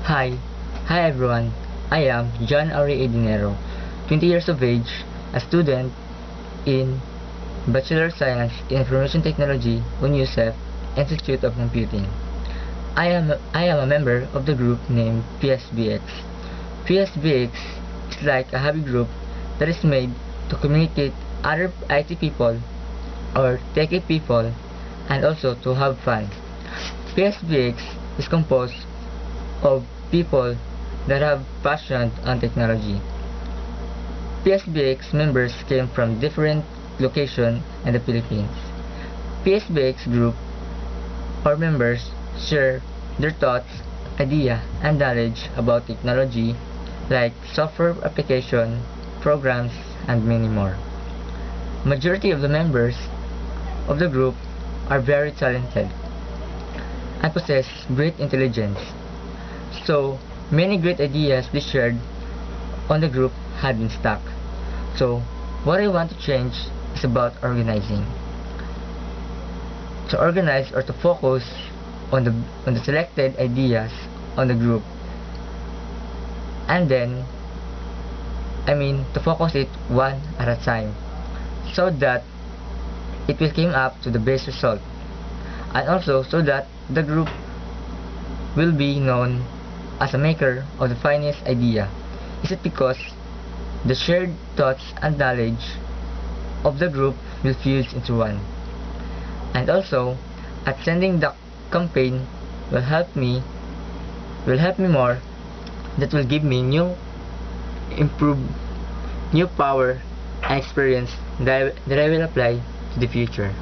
Hi. Hi everyone. I am John Auri Edinero, 20 years of age, a student in Bachelor of Science in Information Technology on USEF Institute of Computing. I am a member of the group named PSBX. PSBX is like a hobby group that is made to communicate other IT people or techie people and also to have fun. PSBX is composed of people that have passion on technology. PSBX members came from different locations in the Philippines. PSBX group or members share their thoughts, idea, and knowledge about technology like software application, programs, and many more. Majority of the members of the group are very talented and possess great intelligence. So, many great ideas they shared on the group had been stuck. So, what I want to change is about organizing. To organize or to focus on the selected ideas on the group. And then, to focus it one at a time so that it will come up to the best result. And also so that the group will be known as a maker of the finest idea. Is it because the shared thoughts and knowledge of the group will fuse into one. And also, attending the campaign will help me more, that will give me improve new power and experience that I will apply to the future.